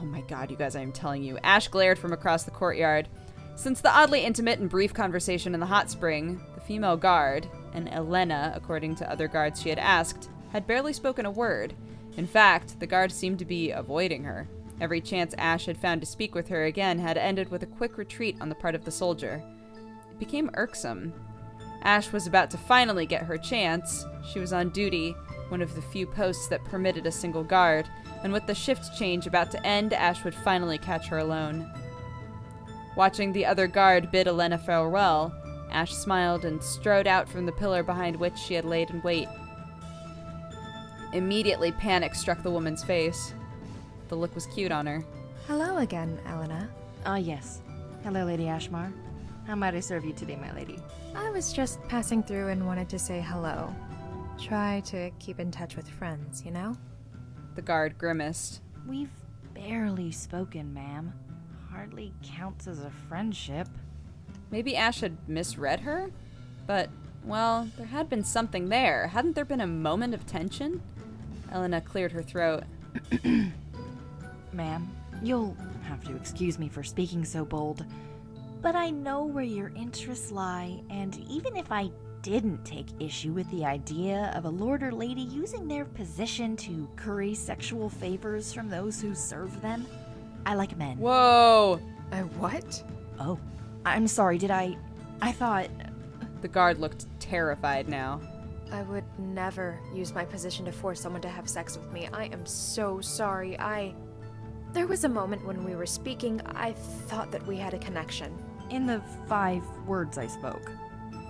Oh my god, you guys, I am telling you. Ash glared from across the courtyard. Since the oddly intimate and brief conversation in the hot spring, the female guard, and Elena, according to other guards she had asked, had barely spoken a word. In fact, the guard seemed to be avoiding her. Every chance Ash had found to speak with her again had ended with a quick retreat on the part of the soldier. It became irksome. Ash was about to finally get her chance. She was on duty, one of the few posts that permitted a single guard, and with the shift change about to end, Ash would finally catch her alone. Watching the other guard bid Elena farewell, Ash smiled and strode out from the pillar behind which she had laid in wait. Immediately, panic struck the woman's face. The look was cute on her. Hello again, Elena. Yes. Hello, Lady Ashmar. How might I serve you today, my lady? I was just passing through and wanted to say hello. Try to keep in touch with friends, you know? The guard grimaced. We've barely spoken, ma'am. Hardly counts as a friendship. Maybe Ash had misread her? But, well, there had been something there. Hadn't there been a moment of tension? Elena cleared her throat. Ma'am, you'll have to excuse me for speaking so bold, but I know where your interests lie, and even if I didn't take issue with the idea of a lord or lady using their position to curry sexual favors from those who serve them, I like men. Whoa! What? Oh, I'm sorry, did I thought... The guard looked terrified now. I would never use my position to force someone to have sex with me. I am so sorry. There was a moment when we were speaking, I thought that we had a connection. In the 5 words I spoke.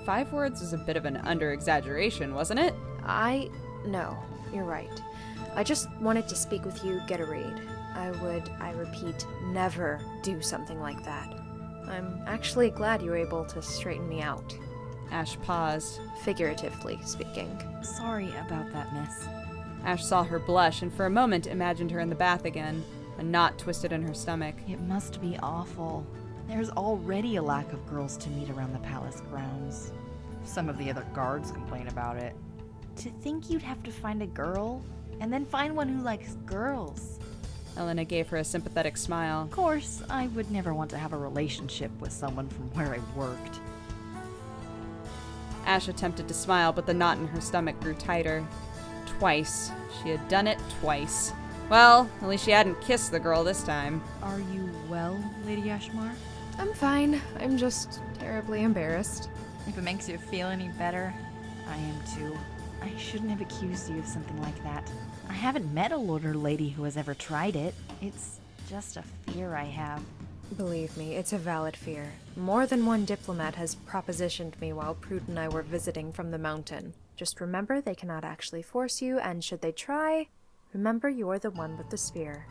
5 words is a bit of an under-exaggeration, wasn't it? No, you're right. I just wanted to speak with you, get a read. I repeat, never do something like that. I'm actually glad you were able to straighten me out. Ash paused. Figuratively speaking. Sorry about that, miss. Ash saw her blush and for a moment imagined her in the bath again, a knot twisted in her stomach. It must be awful. There's already a lack of girls to meet around the palace grounds. Some of the other guards complain about it. To think you'd have to find a girl, and then find one who likes girls. Elena gave her a sympathetic smile. Of course, I would never want to have a relationship with someone from where I worked. Ash attempted to smile, but the knot in her stomach grew tighter. Twice. She had done it twice. Well, at least she hadn't kissed the girl this time. Are you well, Lady Ashmar? I'm fine. I'm just terribly embarrassed. If it makes you feel any better, I am too. I shouldn't have accused you of something like that. I haven't met a lord or lady who has ever tried it. It's just a fear I have. Believe me, it's a valid fear. More than one diplomat has propositioned me while Prude and I were visiting from the mountain. Just remember they cannot actually force you, and should they try, remember you're the one with the spear.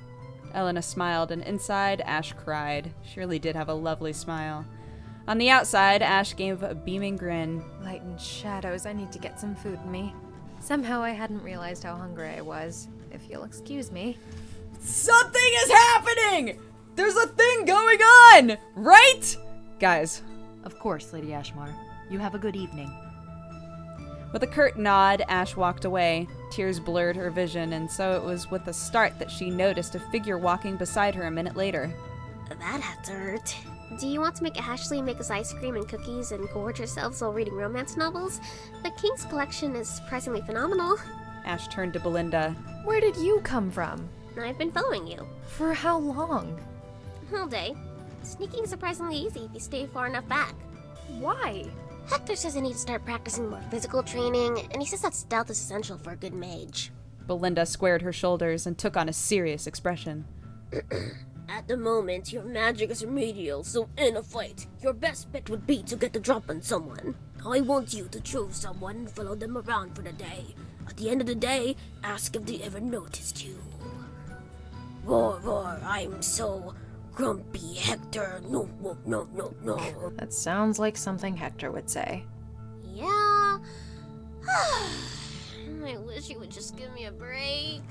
Elena smiled, and inside, Ash cried. She really did have a lovely smile. On the outside, Ash gave a beaming grin. Light and shadows, I need to get some food in me. Somehow I hadn't realized how hungry I was, if you'll excuse me. Something is happening! There's a thing going on! Right? Guys. Of course, Lady Ashmar. You have a good evening. With a curt nod, Ash walked away. Tears blurred her vision, and so it was with a start that she noticed a figure walking beside her a minute later. That had to hurt. Do you want to make Ashley make us ice cream and cookies and gorge ourselves while reading romance novels? The King's collection is surprisingly phenomenal. Ash turned to Belinda. Where did you come from? I've been following you. For how long? All day. Sneaking is surprisingly easy if you stay far enough back. Why? Hector says I need to start practicing more physical training, and he says that stealth is essential for a good mage. Belinda squared her shoulders and took on a serious expression. At the moment, your magic is remedial, so in a fight, your best bet would be to get the drop on someone. I want you to choose someone and follow them around for the day. At the end of the day, ask if they ever noticed you. Roar, roar, I'm so grumpy, Hector. No, no, no, no, no. That sounds like something Hector would say. Yeah. I wish you would just give me a break.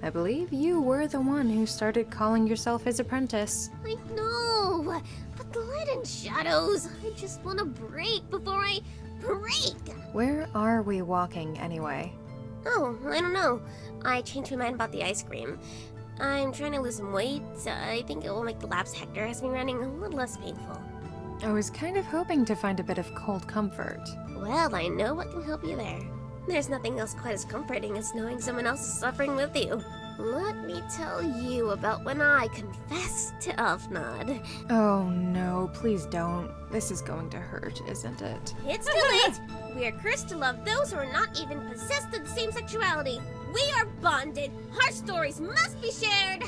I believe you were the one who started calling yourself his apprentice. I know, but the light and shadows, I just want a break before I break. Where are we walking, anyway? Oh, I don't know. I changed my mind about the ice cream. I'm trying to lose some weight. I think it will make the laps Hector has me running a little less painful. I was kind of hoping to find a bit of cold comfort. Well, I know what can help you there. There's nothing else quite as comforting as knowing someone else is suffering with you. Let me tell you about when I confessed to Elfnod. Oh no, please don't. This is going to hurt, isn't it? It's too late! We are cursed to love those who are not even possessed of the same sexuality. We are bonded. Our stories must be shared.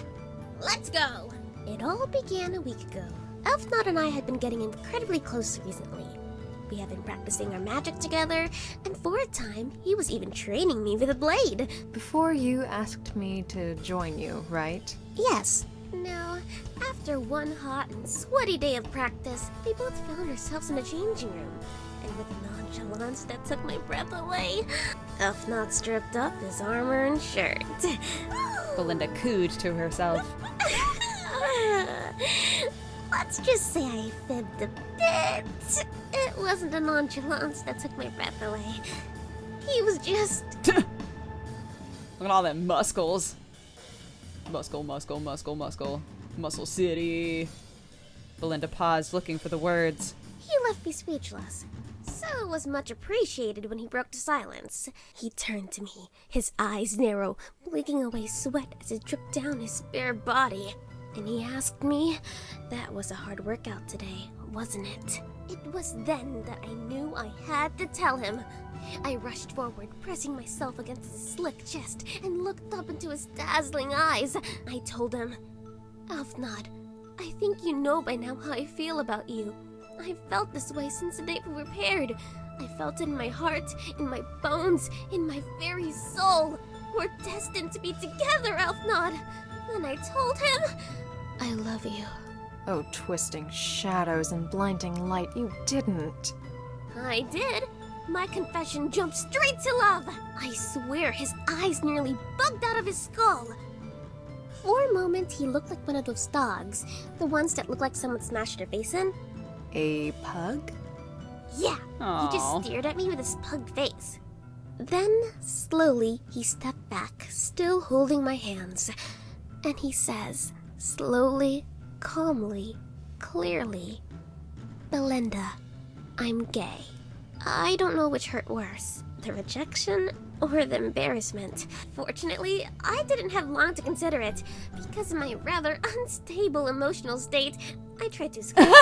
Let's go! It all began a week ago. Elfnod and I had been getting incredibly close recently. We have been practicing our magic together, and for a time, he was even training me with a blade. Before you asked me to join you, right? Yes. Now, after one hot and sweaty day of practice, we both found ourselves in a changing room. And with a nonchalance that took my breath away, Elfnod stripped off his armor and shirt. Belinda cooed to herself. Let's just say I fibbed a bit. It wasn't a nonchalance that took my breath away. He was just... Look at all them muscles. Muscle, muscle, muscle, muscle. Muscle City. Belinda paused, looking for the words. He left me speechless. So it was much appreciated when he broke to silence. He turned to me, his eyes narrow, blinking away sweat as it dripped down his bare body. And he asked me, that was a hard workout today, wasn't it? It was then that I knew I had to tell him. I rushed forward, pressing myself against his slick chest, and looked up into his dazzling eyes. I told him, Elfnod, I think you know by now how I feel about you. I've felt this way since the day we were paired. I felt it in my heart, in my bones, in my very soul. We're destined to be together, Elfnod. Then I told him, I love you. Oh, twisting shadows and blinding light, you didn't. I did. My confession jumped straight to love. I swear his eyes nearly bugged out of his skull. For a moment, he looked like one of those dogs, the ones that look like someone smashed their face in. A pug? Yeah, Aww. he just stared at me with his pug face. Then, slowly, he stepped back, still holding my hands. And he says, slowly, calmly, clearly, Belinda, I'm gay. I don't know which hurt worse, the rejection or the embarrassment. Fortunately, I didn't have long to consider it. Because of my rather unstable emotional state, I tried to escape.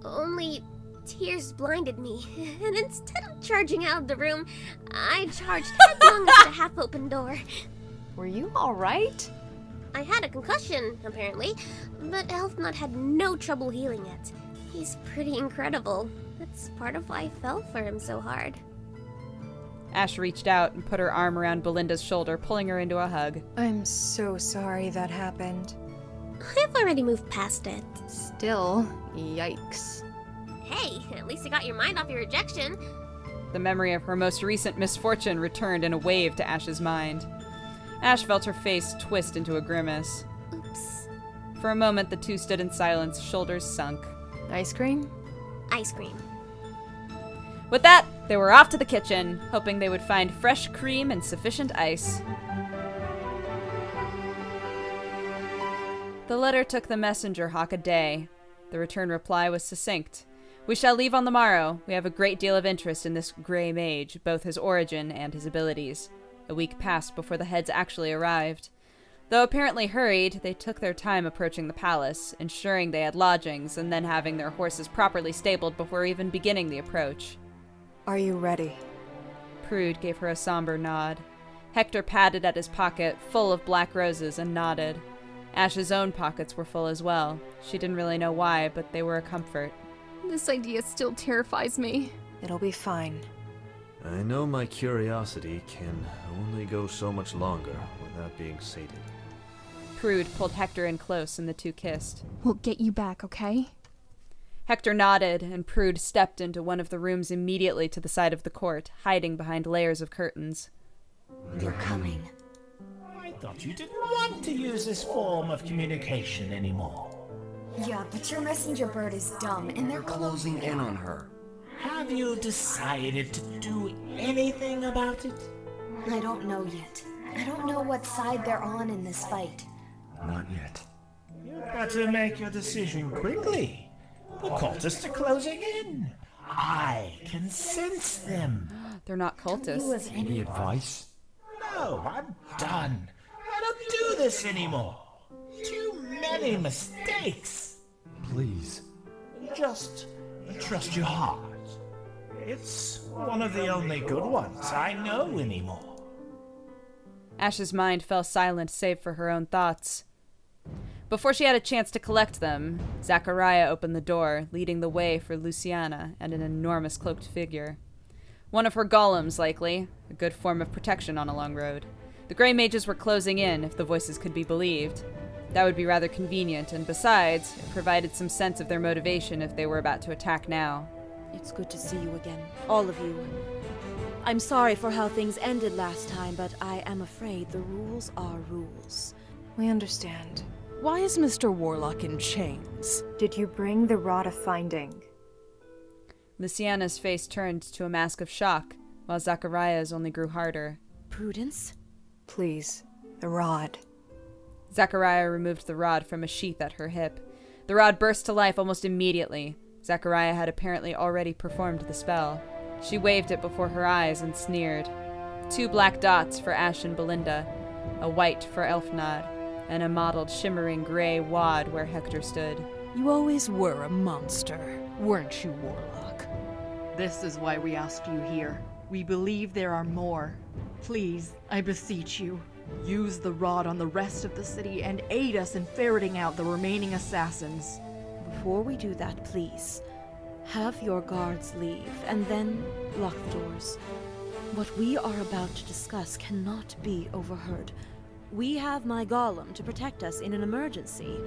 Only tears blinded me, and instead of charging out of the room, I charged headlong into the half-open door. Were you alright? I had a concussion, apparently, but Elfnod had no trouble healing it. He's pretty incredible. That's part of why I fell for him so hard. Ash reached out and put her arm around Belinda's shoulder, pulling her into a hug. I'm so sorry that happened. I've already moved past it. Still, yikes. Hey, at least you got your mind off your rejection. The memory of her most recent misfortune returned in a wave to Ash's mind. Ash felt her face twist into a grimace. Oops. For a moment, the two stood in silence, shoulders sunk. Ice cream? Ice cream. With that, they were off to the kitchen, hoping they would find fresh cream and sufficient ice. The letter took the messenger hawk a day. The return reply was succinct. We shall leave on the morrow. We have a great deal of interest in this gray mage, both his origin and his abilities. A week passed before the heads actually arrived. Though apparently hurried, they took their time approaching the palace, ensuring they had lodgings and then having their horses properly stabled before even beginning the approach. Are you ready? Prude gave her a somber nod. Hector patted at his pocket, full of black roses, and nodded. Ash's own pockets were full as well. She didn't really know why, but they were a comfort. This idea still terrifies me. It'll be fine. I know my curiosity can only go so much longer without being sated. Prude pulled Hector in close, and the two kissed. We'll get you back, okay? Hector nodded, and Prude stepped into one of the rooms immediately to the side of the court, hiding behind layers of curtains. They're coming. I thought you didn't want to use this form of communication anymore. Yeah, but your messenger bird is dumb, and they're Closing in on her. Have you decided to do anything about it? I don't know yet. I don't know what side they're on in this fight. Not yet. You'd better make your decision quickly. The cultists are closing in. I can sense them. They're not cultists. Any advice? No, I'm done. I don't do this anymore. Too many mistakes. Please. Just trust your heart. It's one of the only good ones I know anymore. Ash's mind fell silent save for her own thoughts. Before she had a chance to collect them, Zachariah opened the door, leading the way for Luciana and an enormous cloaked figure. One of her golems, likely, a good form of protection on a long road. The Grey Mages were closing in, if the voices could be believed. That would be rather convenient, and besides, it provided some sense of their motivation if they were about to attack now. It's good to see you again, all of you. I'm sorry for how things ended last time, but I am afraid the rules are rules. We understand. Why is Mr. Warlock in chains? Did you bring the Rod of Finding? Luciana's face turned to a mask of shock, while Zachariah's only grew harder. Prudence? Please, the rod. Zachariah removed the rod from a sheath at her hip. The rod burst to life almost immediately. Zachariah had apparently already performed the spell. She waved it before her eyes and sneered. 2 black dots for Ash and Belinda, a white for Elfnod, and a mottled shimmering gray wad where Hector stood. You always were a monster, weren't you, Warlock? This is why we asked you here. We believe there are more. Please, I beseech you, use the rod on the rest of the city and aid us in ferreting out the remaining assassins. Before we do that, please, have your guards leave, and then lock the doors. What we are about to discuss cannot be overheard. We have my golem to protect us in an emergency.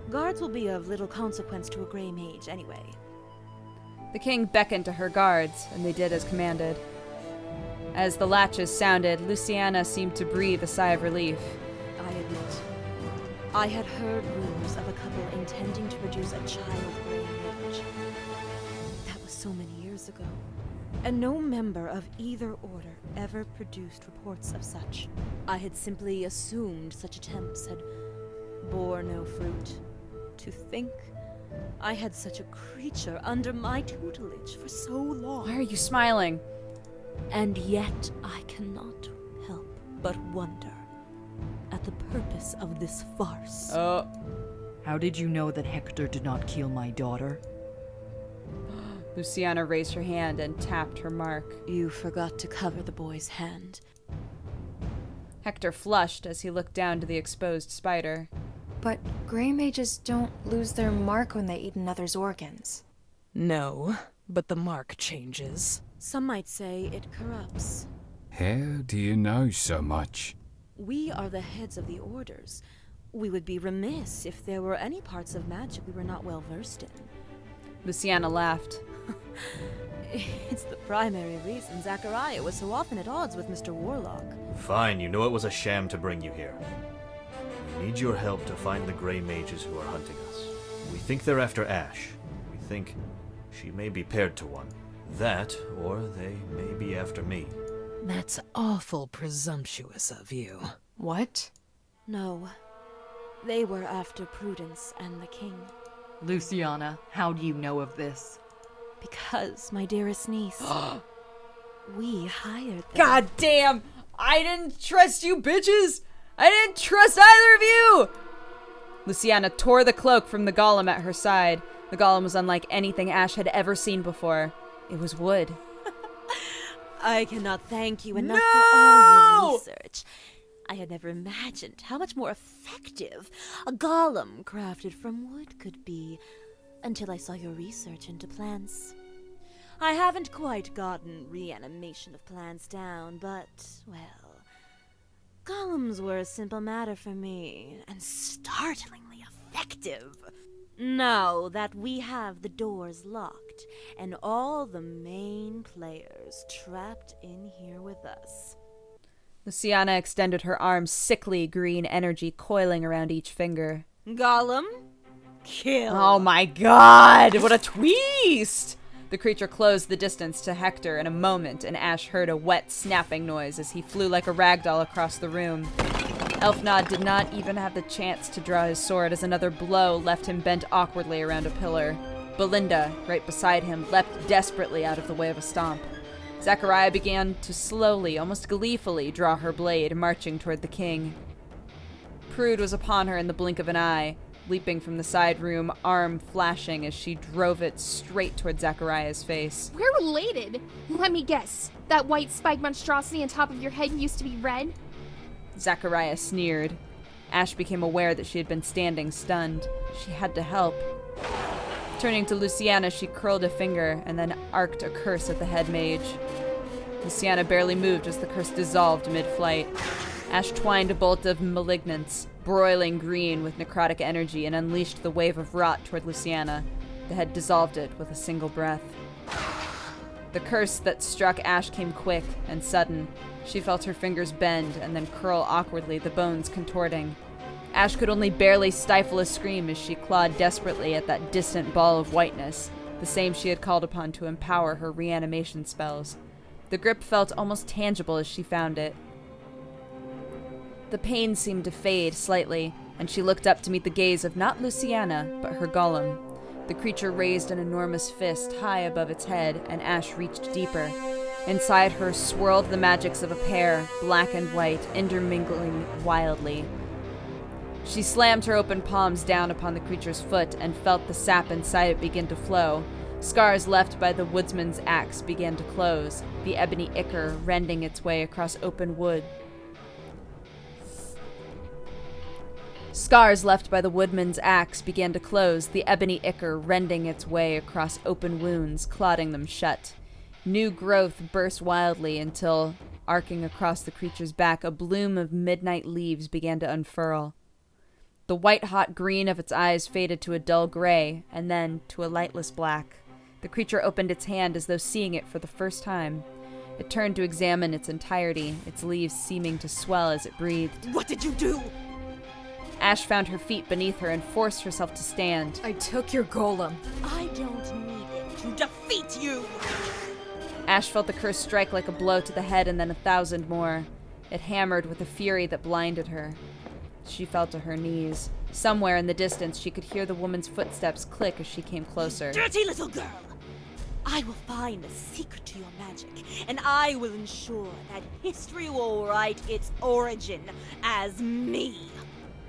Guards will be of little consequence to a Grey Mage anyway. The king beckoned to her guards, and they did as commanded. As the latches sounded, Luciana seemed to breathe a sigh of relief. I admit, I had heard rumors of a couple intending to produce a child Grey Mage. That was so many years ago, and no member of either order ever produced reports of such. I had simply assumed such attempts had bore no fruit. To think I had such a creature under my tutelage for so long. Why are you smiling? And yet I cannot help but wonder at the purpose of this farce. Oh. How did you know that Hector did not kill my daughter? Luciana raised her hand and tapped her mark. You forgot to cover the boy's hand. Hector flushed as he looked down to the exposed spider. But Grey Mages don't lose their mark when they eat another's organs. No, but the mark changes. Some might say it corrupts. How do you know so much? We are the heads of the orders. We would be remiss if there were any parts of magic we were not well versed in. Luciana laughed. It's the primary reason Zachariah was so often at odds with Mr. Warlock. Fine, you know it was a sham to bring you here. We need your help to find the Grey Mages who are hunting us. We think they're after Ash. We think she may be paired to one. That, or they may be after me. That's awful presumptuous of you. What? No. They were after Prudence and the king. Luciana, how do you know of this? Because, my dearest niece, we hired them. God damn! I didn't trust you, bitches! I didn't trust either of you! Luciana tore the cloak from the golem at her side. The golem was unlike anything Ash had ever seen before. It was wood. I cannot thank you enough for all your research. I had never imagined how much more effective a golem crafted from wood could be until I saw your research into plants. I haven't quite gotten reanimation of plants down, but, well, golems were a simple matter for me, and startlingly effective. Now that we have the doors locked and all the main players trapped in here with us. Luciana extended her arms, sickly green energy coiling around each finger. Golem, kill. Oh my god, what a twist! The creature closed the distance to Hector in a moment, and Ash heard a wet snapping noise as he flew like a ragdoll across the room. Elfnod did not even have the chance to draw his sword as another blow left him bent awkwardly around a pillar. Belinda, right beside him, leapt desperately out of the way of a stomp. Zachariah began to slowly, almost gleefully, draw her blade, marching toward the king. Prude was upon her in the blink of an eye, leaping from the side room, arm flashing as she drove it straight toward Zachariah's face. We're related. Let me guess. That white spike monstrosity on top of your head used to be red? Zachariah sneered. Ash became aware that she had been standing stunned. She had to help. Turning to Luciana, she curled a finger and then arced a curse at the head mage. Luciana barely moved as the curse dissolved mid-flight. Ash twined a bolt of malignance, broiling green with necrotic energy, and unleashed the wave of rot toward Luciana. The head dissolved it with a single breath. The curse that struck Ash came quick and sudden. She felt her fingers bend and then curl awkwardly, the bones contorting. Ash could only barely stifle a scream as she clawed desperately at that distant ball of whiteness, the same she had called upon to empower her reanimation spells. The grip felt almost tangible as she found it. The pain seemed to fade slightly, and she looked up to meet the gaze of not Luciana, but her golem. The creature raised an enormous fist high above its head, and Ash reached deeper. Inside her swirled the magics of a pair, black and white, intermingling wildly. She slammed her open palms down upon the creature's foot and felt the sap inside it begin to flow. Scars left by the woodsman's axe began to close, the ebony ichor rending its way across open wood. Scars left by the woodman's axe began to close, the ebony ichor rending its way across open wounds, clotting them shut. New growth burst wildly until, arcing across the creature's back, a bloom of midnight leaves began to unfurl. The white-hot green of its eyes faded to a dull gray, and then to a lightless black. The creature opened its hand as though seeing it for the first time. It turned to examine its entirety, its leaves seeming to swell as it breathed. What did you do? Ash found her feet beneath her and forced herself to stand. I took your golem. I don't need it to defeat you! Ash felt the curse strike like a blow to the head and then 1,000 more. It hammered with a fury that blinded her. She fell to her knees. Somewhere in the distance, she could hear the woman's footsteps click as she came closer. Dirty little girl! I will find the secret to your magic, and I will ensure that history will write its origin as me.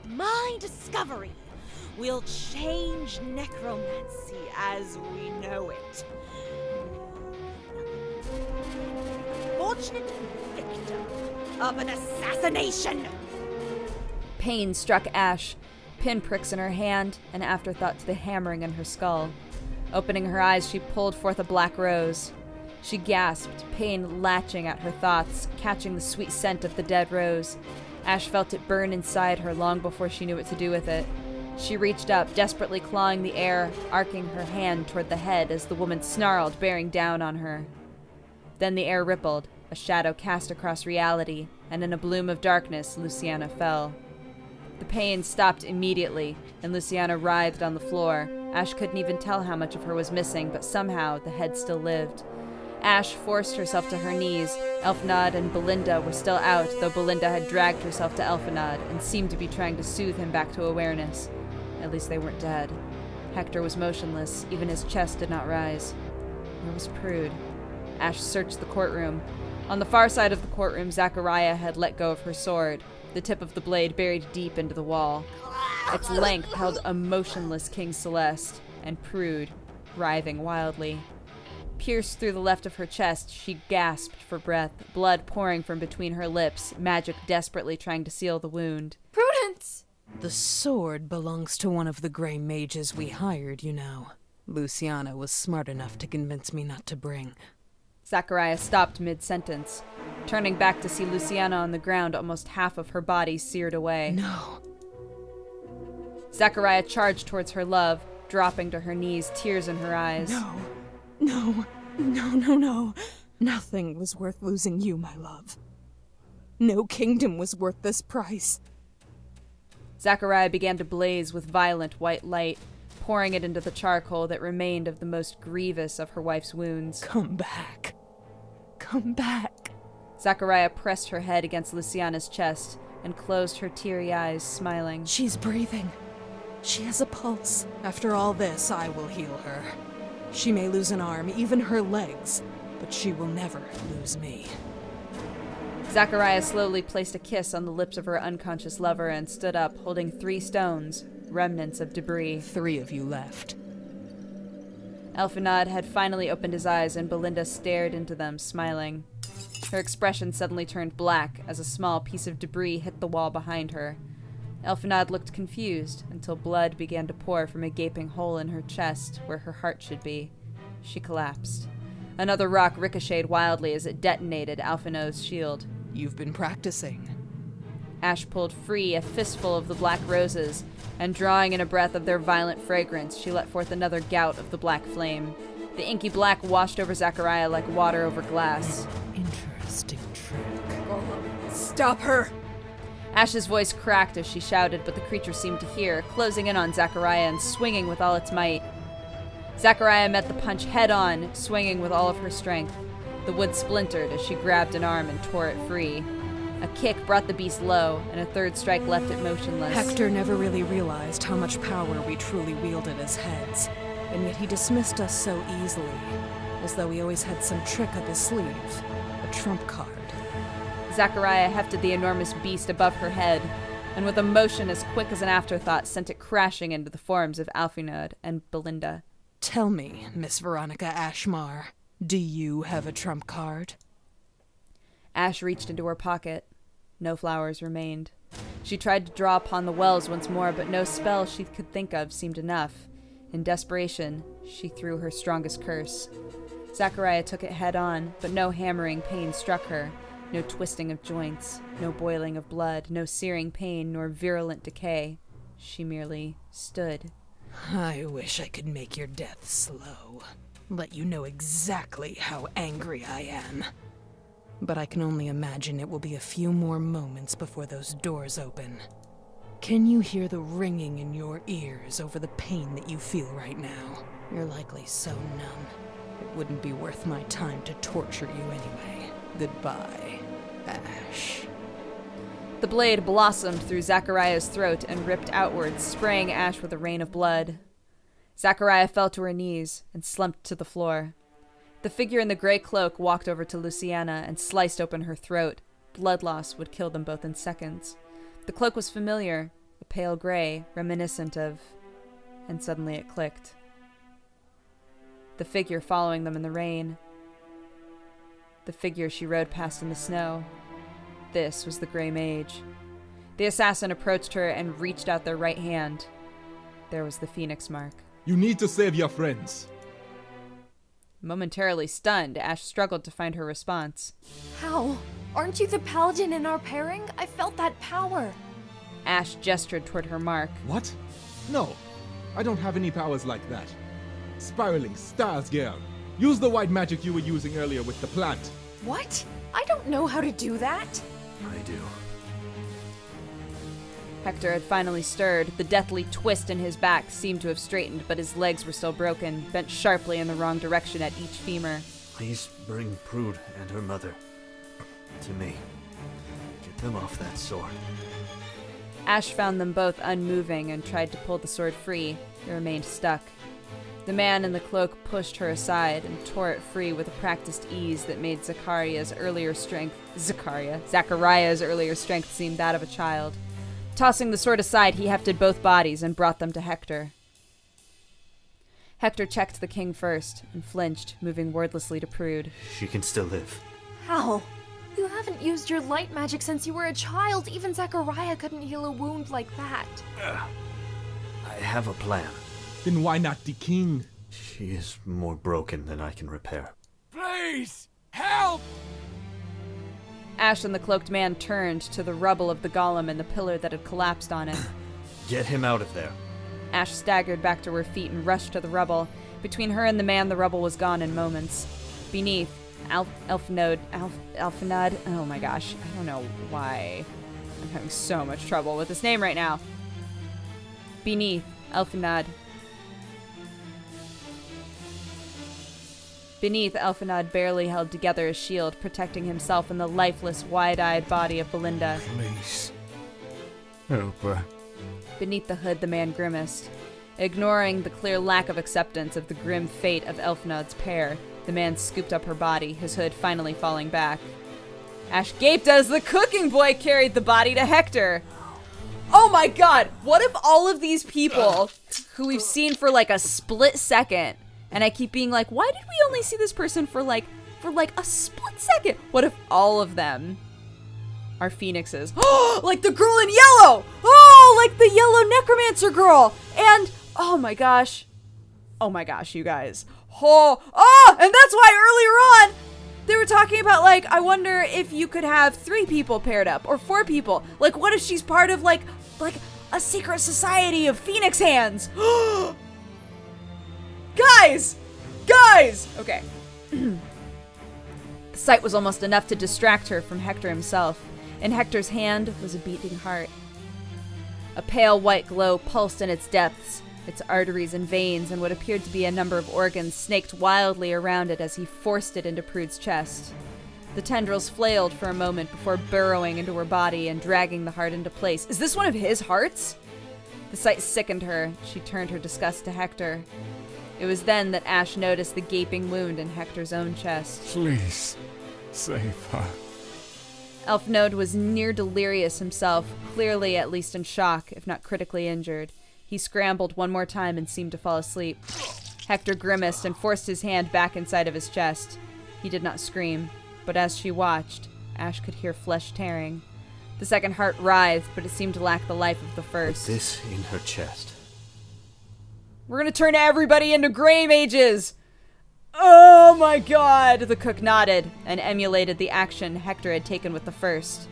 My discovery will change necromancy as we know it. Fortunate victim of an assassination! Pain struck Ash, pinpricks in her hand, an afterthought to the hammering in her skull. Opening her eyes, she pulled forth a black rose. She gasped, pain latching at her thoughts, catching the sweet scent of the dead rose. Ash felt it burn inside her long before she knew what to do with it. She reached up, desperately clawing the air, arcing her hand toward the head as the woman snarled, bearing down on her. Then the air rippled, a shadow cast across reality, and in a bloom of darkness, Luciana fell. The pain stopped immediately, and Luciana writhed on the floor. Ash couldn't even tell how much of her was missing, but somehow the head still lived. Ash forced herself to her knees. Elfnod and Belinda were still out, though Belinda had dragged herself to Elfnod and seemed to be trying to soothe him back to awareness. At least they weren't dead. Hector was motionless, even his chest did not rise. Where was Prude? Ash searched the courtroom. On the far side of the courtroom, Zachariah had let go of her sword, the tip of the blade buried deep into the wall. Its length held a motionless King Celeste, and Prude, writhing wildly. Pierced through the left of her chest, she gasped for breath, blood pouring from between her lips, magic desperately trying to seal the wound. Prudence! The sword belongs to one of the gray mages we hired, you know. Luciana was smart enough to convince me not to bring. Zachariah stopped mid-sentence, turning back to see Luciana on the ground, almost half of her body seared away. No. Zachariah charged towards her love, dropping to her knees, tears in her eyes. No. Nothing was worth losing you, my love. No kingdom was worth this price. Zachariah began to blaze with violent white light, pouring it into the charcoal that remained of the most grievous of her wife's wounds. Come back. Come back. Zachariah pressed her head against Luciana's chest, and closed her teary eyes, smiling. She's breathing. She has a pulse. After all this, I will heal her. She may lose an arm, even her legs, but she will never lose me. Zachariah slowly placed a kiss on the lips of her unconscious lover and stood up, holding 3 stones, remnants of debris. 3 of you left. Elfinad had finally opened his eyes, and Belinda stared into them, smiling. Her expression suddenly turned black as a small piece of debris hit the wall behind her. Elfinad looked confused until blood began to pour from a gaping hole in her chest where her heart should be. She collapsed. Another rock ricocheted wildly as it detonated Alphino's shield. You've been practicing. Ash pulled free a fistful of the black roses, and drawing in a breath of their violent fragrance, she let forth another gout of the black flame. The inky black washed over Zachariah like water over glass. Interesting trick. Stop her! Ash's voice cracked as she shouted, but the creature seemed to hear, closing in on Zachariah and swinging with all its might. Zachariah met the punch head-on, swinging with all of her strength. The wood splintered as she grabbed an arm and tore it free. A kick brought the beast low, and a third strike left it motionless. Hector never really realized how much power we truly wielded as heads, and yet he dismissed us so easily, as though he always had some trick up his sleeve, a trump card. Zachariah hefted the enormous beast above her head, and with a motion as quick as an afterthought sent it crashing into the forms of Alfinod and Belinda. Tell me, Miss Veronica Ashmar, do you have a trump card? Ash reached into her pocket. No flowers remained. She tried to draw upon the wells once more, but no spell she could think of seemed enough. In desperation, she threw her strongest curse. Zachariah took it head on, but no hammering pain struck her. No twisting of joints, no boiling of blood, no searing pain, nor virulent decay. She merely stood. I wish I could make your death slow. Let you know exactly how angry I am. But I can only imagine it will be a few more moments before those doors open. Can you hear the ringing in your ears over the pain that you feel right now? You're likely so numb. It wouldn't be worth my time to torture you anyway. Goodbye, Ash. The blade blossomed through Zachariah's throat and ripped outwards, spraying Ash with a rain of blood. Zachariah fell to her knees and slumped to the floor. The figure in the gray cloak walked over to Luciana and sliced open her throat. Blood loss would kill them both in seconds. The cloak was familiar, a pale gray, reminiscent of... And suddenly it clicked. The figure following them in the rain. The figure she rode past in the snow. This was the Grey Mage. The assassin approached her and reached out their right hand. There was the phoenix mark. You need to save your friends. Momentarily stunned, Ash struggled to find her response. How? Aren't you the paladin in our pairing? I felt that power. Ash gestured toward her mark. What? No, I don't have any powers like that. Spiraling stars, girl. Use the white magic you were using earlier with the plant. What? I don't know how to do that. I do. Hector had finally stirred. The deathly twist in his back seemed to have straightened, but his legs were still broken, bent sharply in the wrong direction at each femur. Please bring Prude and her mother to me. Get them off that sword. Ash found them both unmoving and tried to pull the sword free. It remained stuck. The man in the cloak pushed her aside and tore it free with a practiced ease that made Zachariah's earlier strength seem that of a child. Tossing the sword aside, he hefted both bodies and brought them to Hector. Hector checked the king first and flinched, moving wordlessly to Prude. She can still live. How? You haven't used your light magic since you were a child. Even Zachariah couldn't heal a wound like that. I have a plan. Then why not the king? She is more broken than I can repair. Please, help! Ash and the cloaked man turned to the rubble of the golem and the pillar that had collapsed on it. Get him out of there. Ash staggered back to her feet and rushed to the rubble. Between her and the man, the rubble was gone in moments. Beneath, Alfinod, oh my gosh, I don't know why. I'm having so much trouble with this name right now. Beneath, Alfinod barely held together his shield, protecting himself and the lifeless, wide-eyed body of Belinda. Please, Help her. Beneath the hood, the man grimaced. Ignoring the clear lack of acceptance of the grim fate of Elfnod's pair, the man scooped up her body, his hood finally falling back. Ash gaped as the cooking boy carried the body to Hector. Oh my god, what if all of these people who we've seen for like a split second, and I keep being like, why did we only see this person for like a split second? What if all of them are phoenixes? Oh, like the girl in yellow! Oh, like the yellow necromancer girl! And, oh my gosh, you guys. Oh, and that's why earlier on, they were talking about, like, I wonder if you could have 3 people paired up, or 4 people. Like, what if she's part of, like a secret society of phoenix hands? Guys! Okay. The sight was almost enough to distract her from Hector himself. In Hector's hand was a beating heart. A pale white glow pulsed in its depths. Its arteries and veins and what appeared to be a number of organs snaked wildly around it as he forced it into Prude's chest. The tendrils flailed for a moment before burrowing into her body and dragging the heart into place. Is this one of his hearts? The sight sickened her. She turned her disgust to Hector. It was then that Ash noticed the gaping wound in Hector's own chest. Please, save her. Elfnode was near delirious himself, clearly at least in shock, if not critically injured. He scrambled one more time and seemed to fall asleep. Hector grimaced and forced his hand back inside of his chest. He did not scream, but as she watched, Ash could hear flesh tearing. The second heart writhed, but it seemed to lack the life of the first. With this in her chest. We're gonna turn everybody into gray mages! Oh my god! The cook nodded and emulated the action Hector had taken with the first.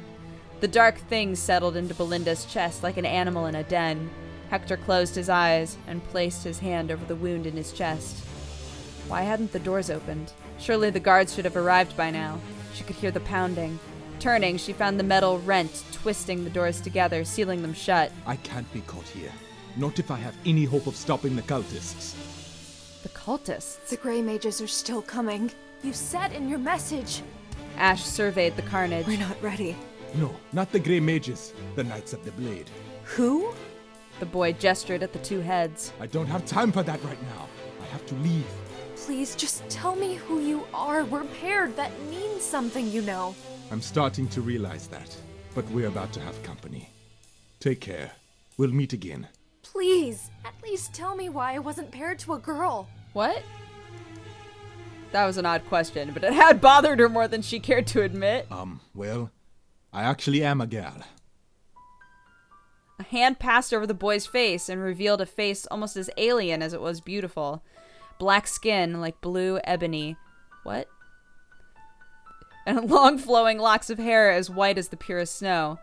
The dark thing settled into Belinda's chest like an animal in a den. Hector closed his eyes and placed his hand over the wound in his chest. Why hadn't the doors opened? Surely the guards should have arrived by now. She could hear the pounding. Turning, she found the metal rent, twisting the doors together, sealing them shut. I can't be caught here. Not if I have any hope of stopping the cultists. The cultists? The Grey Mages are still coming. You said in your message. Ash surveyed the carnage. We're not ready. No, not the Grey Mages. The Knights of the Blade. Who? The boy gestured at the 2 heads. I don't have time for that right now. I have to leave. Please, just tell me who you are. We're paired. That means something, you know. I'm starting to realize that, but we're about to have company. Take care. We'll meet again. Please, at least tell me why I wasn't paired to a girl. What? That was an odd question, but it had bothered her more than she cared to admit. Well, I actually am a gal. A hand passed over the boy's face and revealed a face almost as alien as it was beautiful. Black skin like blue ebony. What? And long flowing locks of hair as white as the purest snow.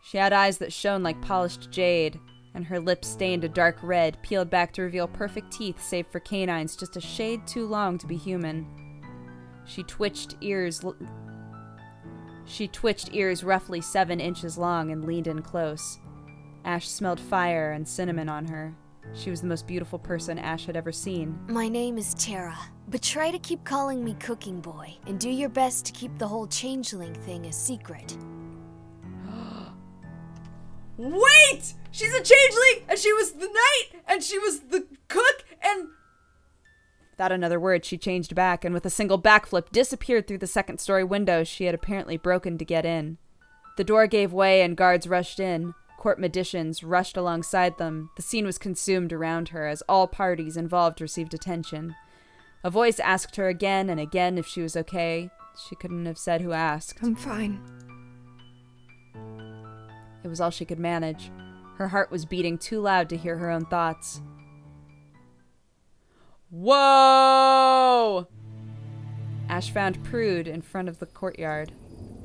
She had eyes that shone like polished jade, and her lips stained a dark red, peeled back to reveal perfect teeth save for canines just a shade too long to be human. She twitched ears roughly 7 inches long and leaned in close. Ash smelled fire and cinnamon on her. She was the most beautiful person Ash had ever seen. My name is Tara, but try to keep calling me Cooking Boy, and do your best to keep the whole changeling thing a secret. Wait! She's a changeling, and she was the knight, and she was the cook, and... Without another word, she changed back, and with a single backflip, disappeared through the second-story window she had apparently broken to get in. The door gave way, and guards rushed in. Court magicians rushed alongside them. The scene was consumed around her, as all parties involved received attention. A voice asked her again and again if she was okay. She couldn't have said who asked. I'm fine. It was all she could manage. Her heart was beating too loud to hear her own thoughts. Whoa! Ash found Prude in front of the courtyard.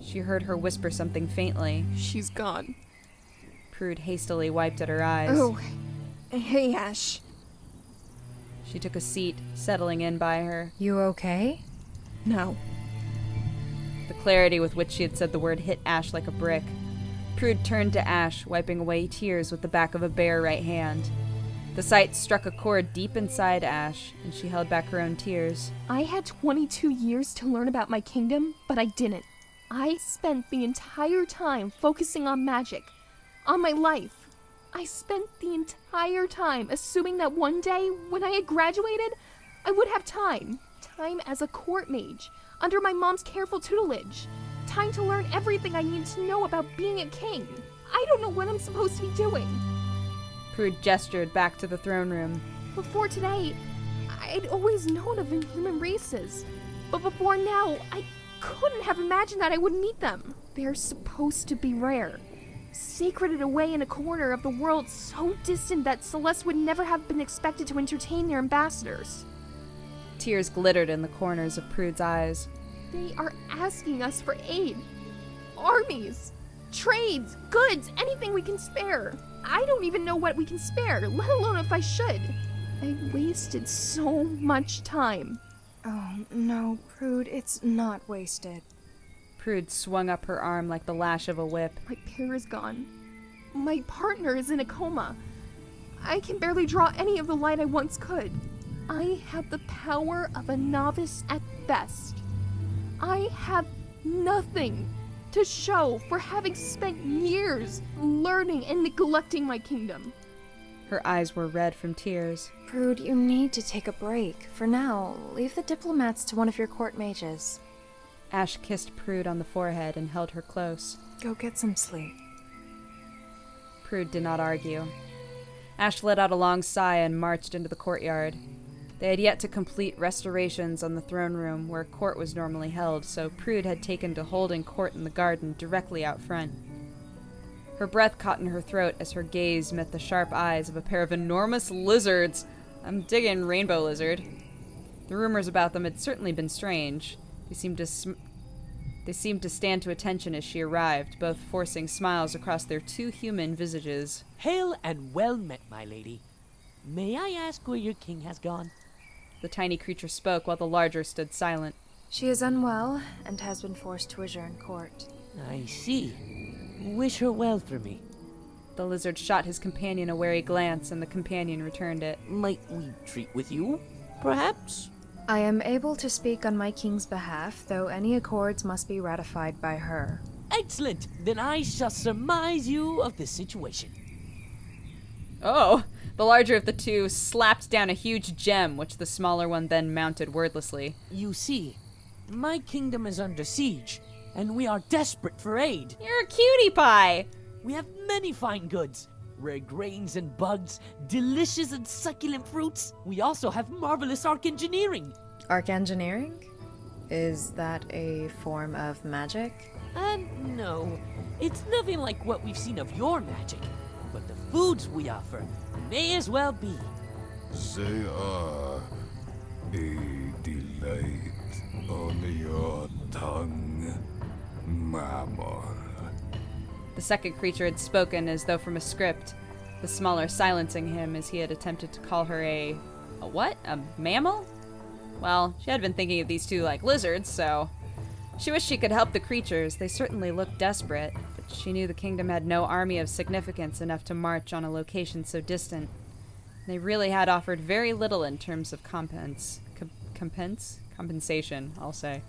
She heard her whisper something faintly. She's gone. Prude hastily wiped at her eyes. Oh, hey, Ash. She took a seat, settling in by her. You okay? No. The clarity with which she had said the word hit Ash like a brick. Prude turned to Ash, wiping away tears with the back of a bare right hand. The sight struck a chord deep inside Ash, and she held back her own tears. I had 22 years to learn about my kingdom, but I didn't. I spent the entire time focusing on magic. On my life. I spent the entire time assuming that one day, when I had graduated, I would have time. Time as a court mage, under my mom's careful tutelage. Time to learn everything I needed to know about being a king. I don't know what I'm supposed to be doing. Prude gestured back to the throne room. Before today, I'd always known of inhuman races. But before now, I couldn't have imagined that I would meet them. They're supposed to be rare. Secreted away in a corner of the world so distant that Celeste would never have been expected to entertain their ambassadors. Tears glittered in the corners of Prude's eyes. They are asking us for aid. Armies, trades, goods, anything we can spare. I don't even know what we can spare, let alone if I should. I wasted so much time. Oh, no, Prude, it's not wasted. Prude swung up her arm like the lash of a whip. My pair is gone. My partner is in a coma. I can barely draw any of the light I once could. I have the power of a novice at best. I have nothing to show for having spent years learning and neglecting my kingdom. Her eyes were red from tears. Prude, you need to take a break. For now, leave the diplomats to one of your court mages. Ash kissed Prude on the forehead and held her close. Go get some sleep. Prude did not argue. Ash let out a long sigh and marched into the courtyard. They had yet to complete restorations on the throne room where court was normally held, so Prude had taken to holding court in the garden directly out front. Her breath caught in her throat as her gaze met the sharp eyes of a pair of enormous lizards. I'm digging rainbow lizard. The rumors about them had certainly been strange. They seemed to stand to attention as she arrived, both forcing smiles across their two human visages. Hail and well met, my lady. May I ask where your king has gone? The tiny creature spoke while the larger stood silent. She is unwell and has been forced to adjourn court. I see. Wish her well for me. The lizard shot his companion a wary glance, and the companion returned it. Might we treat with you, perhaps? I am able to speak on my king's behalf, though any accords must be ratified by her. Excellent! Then I shall surmise you of the situation. Oh! The larger of the two slapped down a huge gem, which the smaller one then mounted wordlessly. You see, my kingdom is under siege, and we are desperate for aid. You're a cutie pie! We have many fine goods. Rare grains and bugs, delicious and succulent fruits. We also have marvelous arc engineering. Arc engineering? Is that a form of magic? No. It's nothing like what we've seen of your magic. But the foods we offer may as well be. They are a delight on your tongue, mammal. The second creature had spoken as though from a script, the smaller silencing him as he had attempted to call her a what? A mammal? Well, she had been thinking of these two like lizards, so... She wished she could help the creatures. They certainly looked desperate, but she knew the kingdom had no army of significance enough to march on a location so distant. They really had offered very little in terms of compensation, I'll say.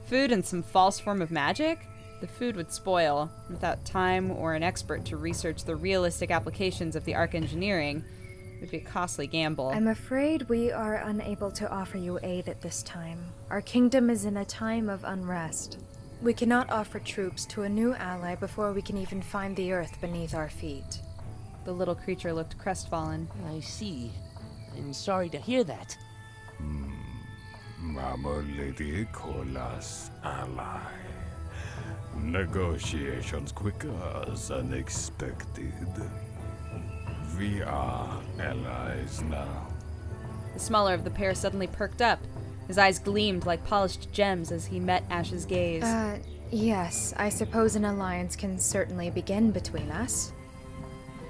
Food and some false form of magic? The food would spoil. Without time or an expert to research the realistic applications of the arc engineering, it would be a costly gamble. I'm afraid we are unable to offer you aid at this time. Our kingdom is in a time of unrest. We cannot offer troops to a new ally before we can even find the earth beneath our feet. The little creature looked crestfallen. I see. I'm sorry to hear that. Mama Lady Cola's ally. Negotiations quicker than expected. We are allies now. The smaller of the pair suddenly perked up. His eyes gleamed like polished gems as he met Ash's gaze. Yes, I suppose an alliance can certainly begin between us.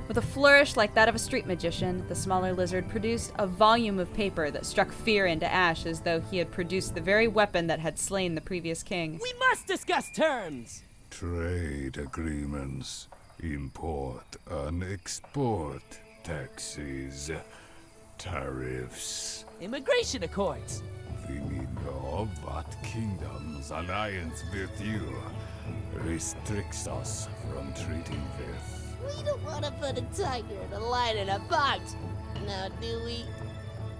With a flourish like that of a street magician, the smaller lizard produced a volume of paper that struck fear into Ash as though he had produced the very weapon that had slain the previous king. We must discuss terms! Trade agreements, import and export taxes, tariffs. Immigration accords. We need know what kingdom's alliance with you restricts us from treating with. We don't want to put a tiger and a lion in a box, now do we?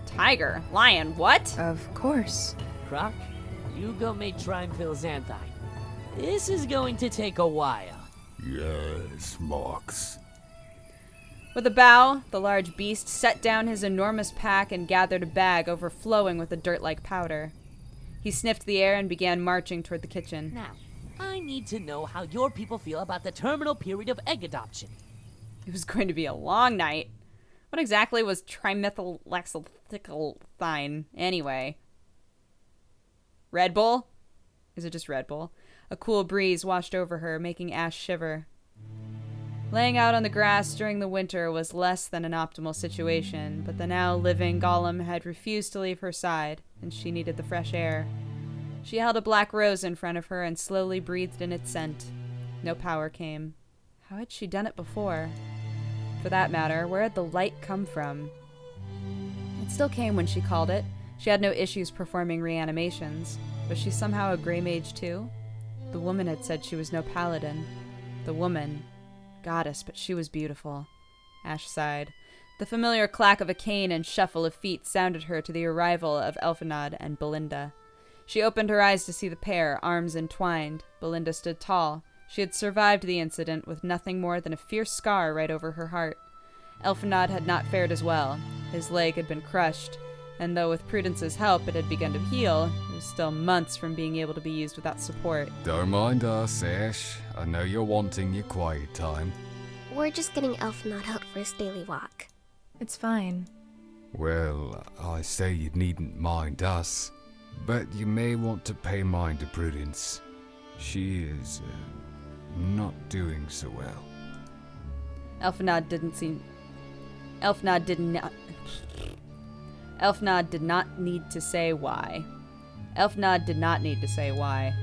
Tiger? Lion? What? Of course. Croc, you go meet Trimeville Xanthine. This is going to take a while. Yes, Mox. With a bow, the large beast set down his enormous pack and gathered a bag overflowing with a dirt-like powder. He sniffed the air and began marching toward the kitchen. Now, I need to know how your people feel about the terminal period of egg adoption. It was going to be a long night. What exactly was trimethylhexylethine anyway? Red Bull? Is it just Red Bull? A cool breeze washed over her, making Ash shiver. Laying out on the grass during the winter was less than an optimal situation, but the now living golem had refused to leave her side, and she needed the fresh air. She held a black rose in front of her and slowly breathed in its scent. No power came. How had she done it before? For that matter, where had the light come from? It still came when she called it. She had no issues performing reanimations. Was she somehow a gray mage too? The woman had said she was no paladin. The woman. Goddess, but she was beautiful. Ash sighed. The familiar clack of a cane and shuffle of feet sounded her to the arrival of Elfinod and Belinda. She opened her eyes to see the pair, arms entwined. Belinda stood tall. She had survived the incident with nothing more than a fierce scar right over her heart. Elfinod had not fared as well. His leg had been crushed, and though with Prudence's help it had begun to heal, it was still months from being able to be used without support. Don't mind us, Ash. I know you're wanting your quiet time. We're just getting Elfinod out for his daily walk. It's fine. Well, I say you needn't mind us, but you may want to pay mind to Prudence. She is not doing so well. Elfinod did not need to say why. Elfinod did not need to say why.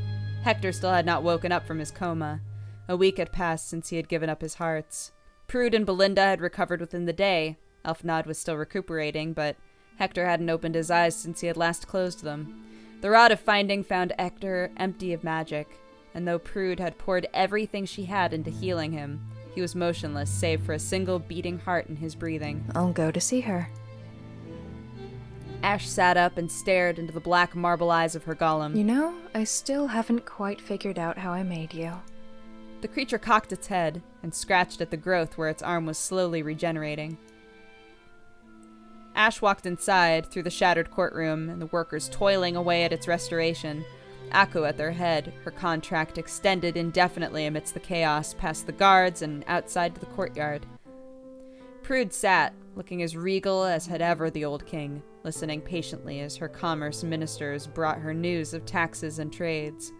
Hector still had not woken up from his coma. A week had passed since he had given up his hearts. Prude and Belinda had recovered within the day. Elfinod was still recuperating, but Hector hadn't opened his eyes since he had last closed them. The Rod of Finding found Hector empty of magic, and though Prude had poured everything she had into healing him, he was motionless save for a single beating heart in his breathing. I'll go to see her. Ash sat up and stared into the black marble eyes of her golem. You know, I still haven't quite figured out how I made you. The creature cocked its head and scratched at the growth where its arm was slowly regenerating. Ash walked inside, through the shattered courtroom, and the workers toiling away at its restoration. Akko at their head, her contract extended indefinitely amidst the chaos, past the guards and outside to the courtyard. Prude sat, looking as regal as had ever the old king, listening patiently as her commerce ministers brought her news of taxes and trades.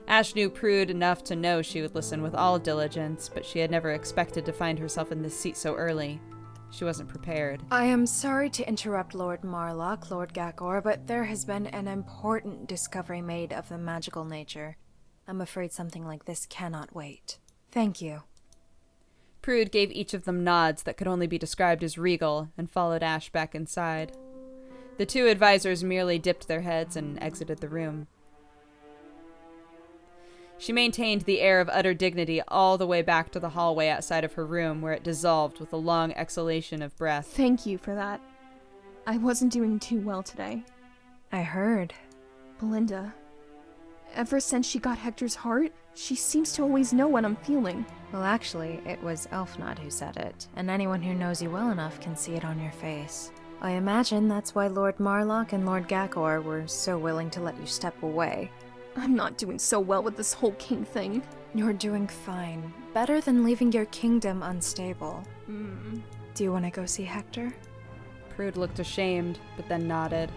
Ash knew Prude enough to know she would listen with all diligence, but she had never expected to find herself in this seat so early. She wasn't prepared. I am sorry to interrupt Lord Marlock, Lord Gakor, but there has been an important discovery made of the magical nature. I'm afraid something like this cannot wait. Thank you. Prude gave each of them nods that could only be described as regal, and followed Ash back inside. The two advisors merely dipped their heads and exited the room. She maintained the air of utter dignity all the way back to the hallway outside of her room, where it dissolved with a long exhalation of breath. Thank you for that. I wasn't doing too well today. I heard. Belinda, ever since she got Hector's heart, she seems to always know what I'm feeling. Well, actually, it was Elfinod who said it, and anyone who knows you well enough can see it on your face. I imagine that's why Lord Marlock and Lord Gakor were so willing to let you step away. I'm not doing so well with this whole king thing. You're doing fine. Better than leaving your kingdom unstable. Do you want to go see Hector? Prude looked ashamed, but then nodded.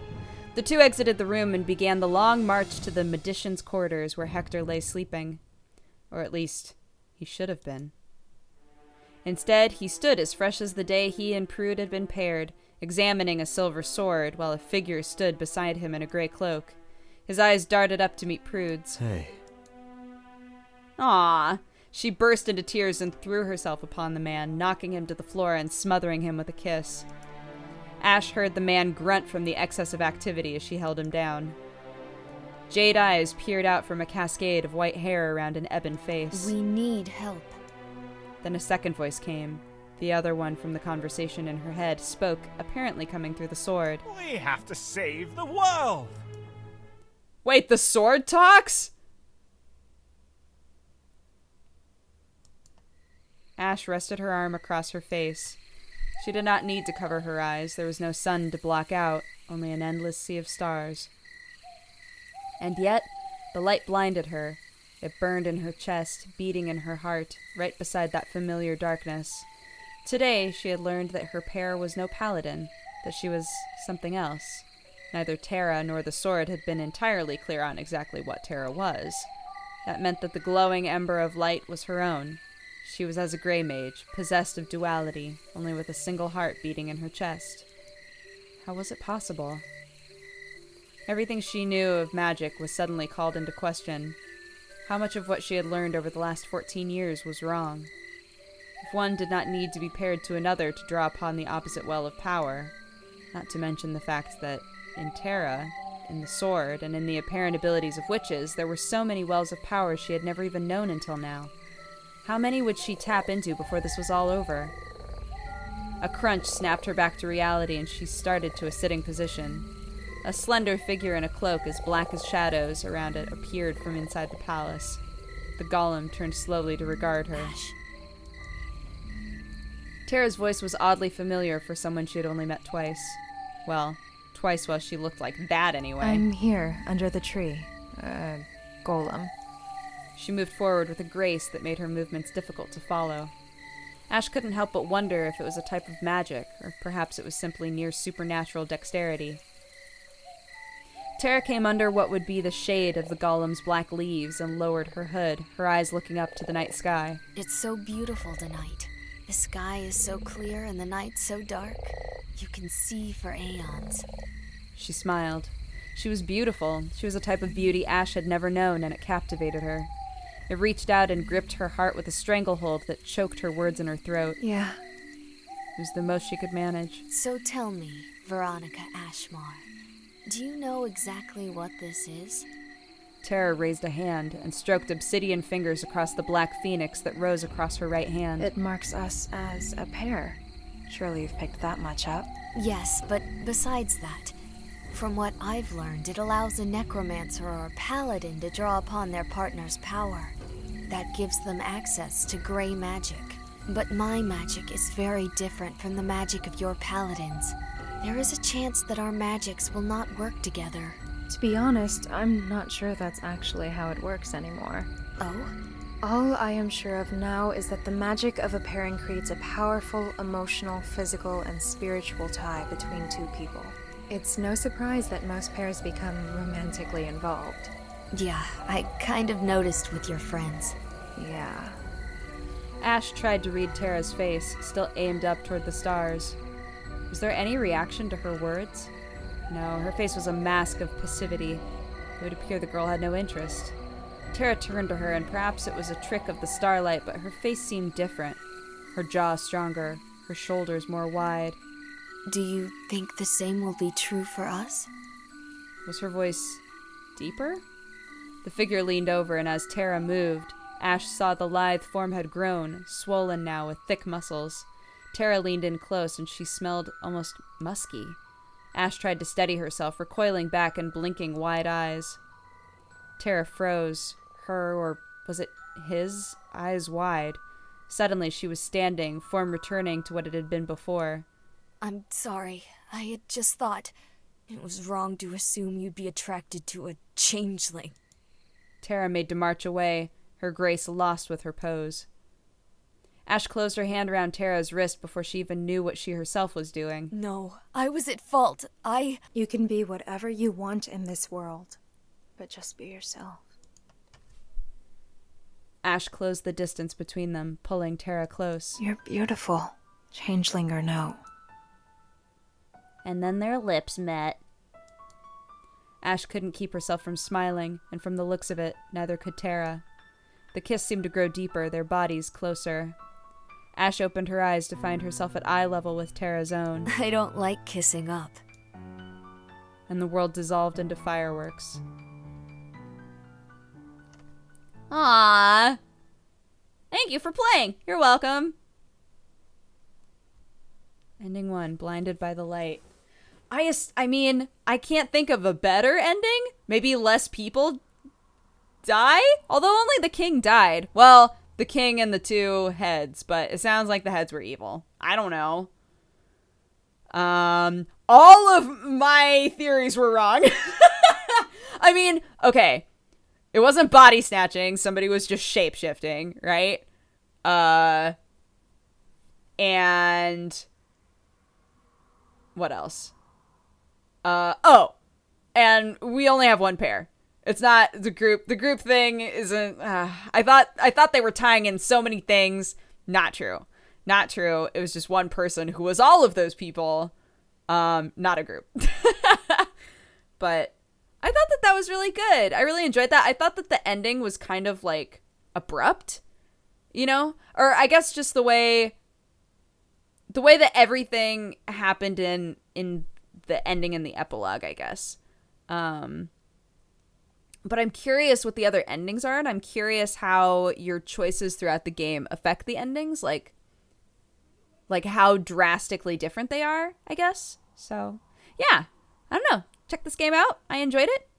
The two exited the room and began the long march to the magician's quarters where Hector lay sleeping. Or at least, he should have been. Instead, he stood as fresh as the day he and Prude had been paired, examining a silver sword while a figure stood beside him in a gray cloak. His eyes darted up to meet Prude's. Hey. Ah! She burst into tears and threw herself upon the man, knocking him to the floor and smothering him with a kiss. Ash heard the man grunt from the excess of activity as she held him down. Jade eyes peered out from a cascade of white hair around an ebon face. We need help. Then a second voice came. The other one from the conversation in her head spoke, apparently coming through the sword. We have to save the world! Wait, the sword talks? Ash rested her arm across her face. She did not need to cover her eyes. There was no sun to block out, only an endless sea of stars. And yet, the light blinded her. It burned in her chest, beating in her heart, right beside that familiar darkness. Today, she had learned that her pair was no paladin, that she was something else. Neither Terra nor the sword had been entirely clear on exactly what Terra was. That meant that the glowing ember of light was her own. She was as a gray mage, possessed of duality, only with a single heart beating in her chest. How was it possible? Everything she knew of magic was suddenly called into question. How much of what she had learned over the last 14 years was wrong? If one did not need to be paired to another to draw upon the opposite well of power, not to mention the fact that in Terra, in the sword, and in the apparent abilities of witches, there were so many wells of power she had never even known until now. How many would she tap into before this was all over? A crunch snapped her back to reality, and she started to a sitting position. A slender figure in a cloak as black as shadows around it appeared from inside the palace. The golem turned slowly to regard her. Ash. Terra's voice was oddly familiar for someone she had only met twice. Well, twice while she looked like that anyway. I'm here, under the tree. Golem. She moved forward with a grace that made her movements difficult to follow. Ash couldn't help but wonder if it was a type of magic, or perhaps it was simply near supernatural dexterity. Terra came under what would be the shade of the golem's black leaves and lowered her hood, her eyes looking up to the night sky. It's so beautiful tonight. The sky is so clear and the night so dark. You can see for aeons. She smiled. She was beautiful. She was a type of beauty Ash had never known, and it captivated her. It reached out and gripped her heart with a stranglehold that choked her words in her throat. Yeah. It was the most she could manage. So tell me, Veronica Ashmar, do you know exactly what this is? Terra raised a hand and stroked obsidian fingers across the black phoenix that rose across her right hand. It marks us as a pair. Surely you've picked that much up. Yes, but besides that, from what I've learned, it allows a necromancer or a paladin to draw upon their partner's power. That gives them access to gray magic. But my magic is very different from the magic of your paladins. There is a chance that our magics will not work together. To be honest, I'm not sure that's actually how it works anymore. Oh? All I am sure of now is that the magic of a pairing creates a powerful, emotional, physical, and spiritual tie between two people. It's no surprise that most pairs become romantically involved. Yeah, I kind of noticed with your friends. Yeah. Ash tried to read Terra's face, still aimed up toward the stars. Was there any reaction to her words? No, her face was a mask of passivity. It would appear the girl had no interest. Terra turned to her, and perhaps it was a trick of the starlight, but her face seemed different. Her jaw stronger, her shoulders more wide. Do you think the same will be true for us? Was her voice deeper? The figure leaned over, and as Terra moved, Ash saw the lithe form had grown, swollen now with thick muscles. Terra leaned in close, and she smelled almost musky. Ash tried to steady herself, recoiling back and blinking wide eyes. Terra froze, her, or was it his, eyes wide. Suddenly she was standing, form returning to what it had been before. I'm sorry. I had just thought it was wrong to assume you'd be attracted to a changeling. Terra made to march away, her grace lost with her pose. Ash closed her hand around Terra's wrist before she even knew what she herself was doing. No, I was at fault. You can be whatever you want in this world, but just be yourself. Ash closed the distance between them, pulling Terra close. You're beautiful, changeling or no. And then their lips met. Ash couldn't keep herself from smiling, and from the looks of it, neither could Terra. The kiss seemed to grow deeper, their bodies closer. Ash opened her eyes to find herself at eye level with Terra's own. I don't like kissing up. And the world dissolved into fireworks. Aww. Thank you for playing. You're welcome. Ending 1, blinded by the light. I mean, I can't think of a better ending. Maybe less people die? Although only the king died. Well, the king and the 2 heads, but it sounds like the heads were evil. I don't know. All of my theories were wrong. I mean, okay. It wasn't body snatching. Somebody was just shape-shifting, right? And what else? And we only have 1 pair. It's not the group. The group thing isn't. I thought they were tying in so many things. Not true. Not true. It was just 1 person who was all of those people. Not a group. But I thought that was really good. I really enjoyed that. I thought that the ending was kind of like abrupt, you know, or I guess just the way that everything happened in the ending and the epilogue, I guess. But I'm curious what the other endings are, and I'm curious how your choices throughout the game affect the endings, like how drastically different they are, I guess. So, yeah. I don't know. Check this game out. I enjoyed it.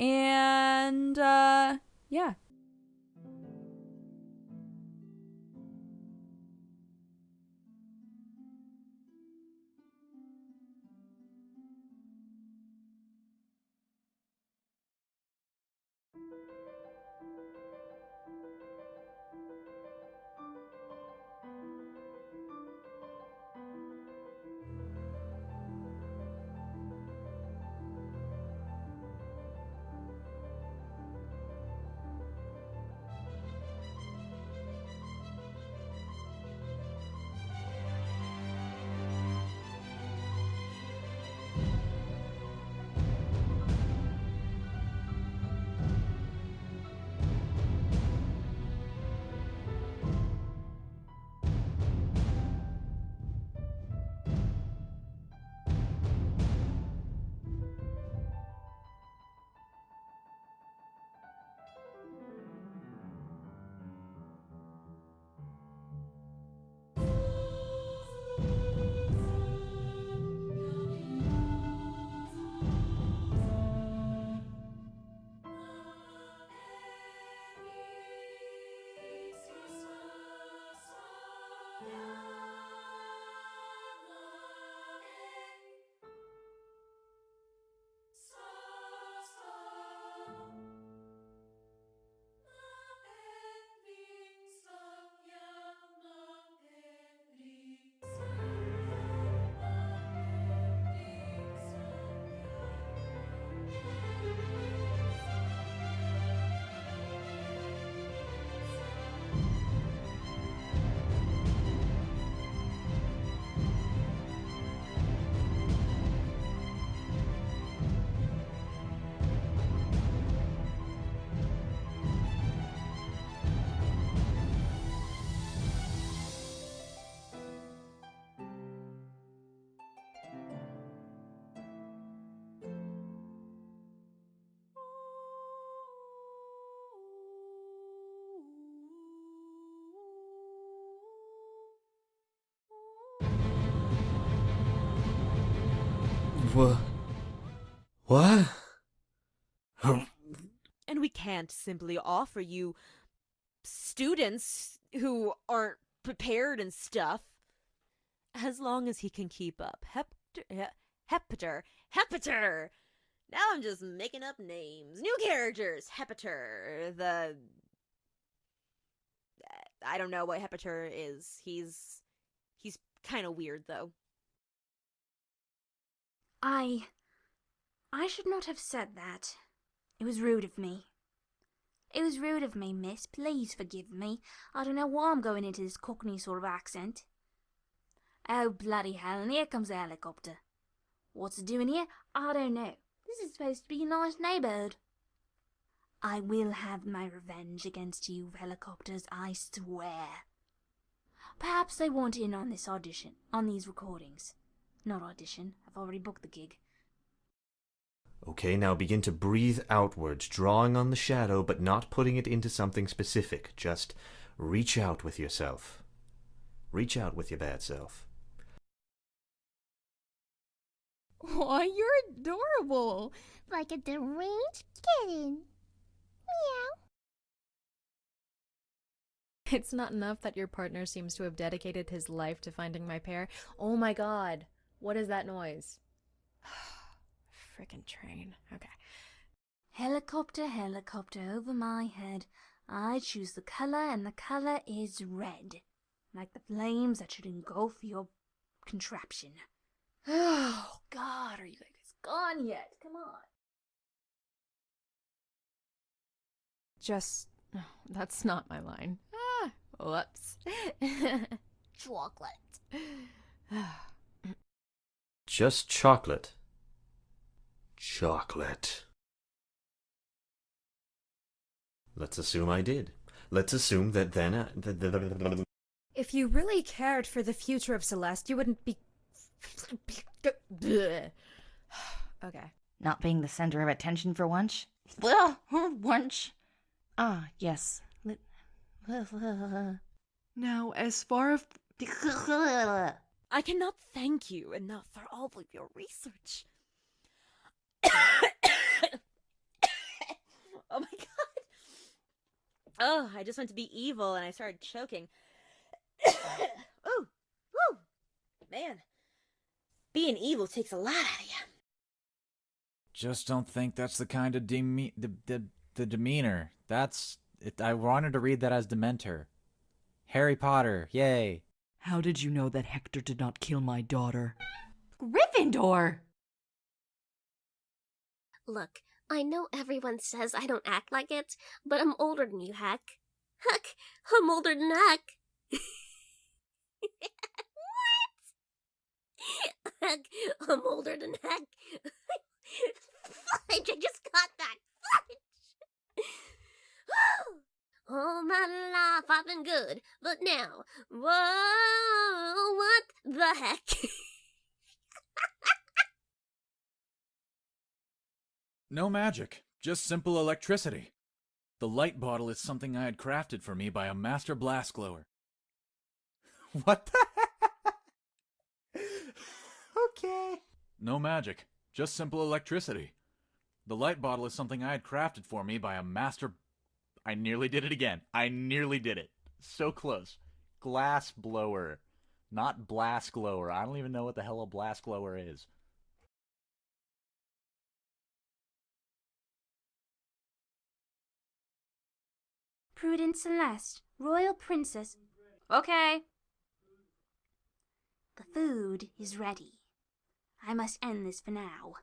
And, yeah. What? And we can't simply offer you students who aren't prepared and stuff. As long as he can keep up. Hepater. Now I'm just making up names. New characters. Hepater. I don't know what Hepater is. He's kind of weird, though. I should not have said that. It was rude of me. It was rude of me, miss. Please forgive me. I don't know why I'm going into this cockney sort of accent. Oh, bloody hell, and here comes a helicopter. What's it doing here? I don't know. This is supposed to be a nice neighbourhood. I will have my revenge against you helicopters, I swear. Perhaps they want in on this audition, on these recordings. Not audition, I've already booked the gig. Okay, now begin to breathe outwards, drawing on the shadow, but not putting it into something specific. Just reach out with yourself. Reach out with your bad self. Aw, you're adorable. Like a deranged kitten. Meow. It's not enough that your partner seems to have dedicated his life to finding my pair. Oh my god. What is that noise? Frickin' train. Okay. Helicopter, helicopter over my head. I choose the color, and the color is red. Like the flames that should engulf your contraption. Oh god, are you guys gone yet? Come on. Just... oh, that's not my line. Ah, whoops. Chocolate. Just chocolate. Chocolate. Let's assume I did. Let's assume that then If you really cared for the future of Celeste, you wouldn't be... Okay. Not being the center of attention for once? Well, once. Ah, yes. Now, as far as... I cannot thank you enough for all of your research. Oh my god. Oh, I just went to be evil and I started choking. Ooh, woo, man. Being evil takes a lot out of you. Just don't think that's the kind of the demeanor. That's it. I wanted to read that as Dementor. Harry Potter, yay. How did you know that Hector did not kill my daughter? Gryffindor! Look, I know everyone says I don't act like it, but I'm older than you, Heck. Heck, I'm older than Heck. What? Heck, I'm older than Heck. Fudge, I just got that. Fudge! All my life I've been good, but now, whoa, what the heck? No magic, just simple electricity. The light bottle is something I had crafted for me by a master blast glower. What the heck? Okay. No magic, just simple electricity. The light bottle is something I had crafted for me by a master... I nearly did it again. I nearly did it. So close. Glass blower. Not blast glower. I don't even know what the hell a blast glower is. Prudence Celeste, Royal Princess. Okay. The food is ready. I must end this for now.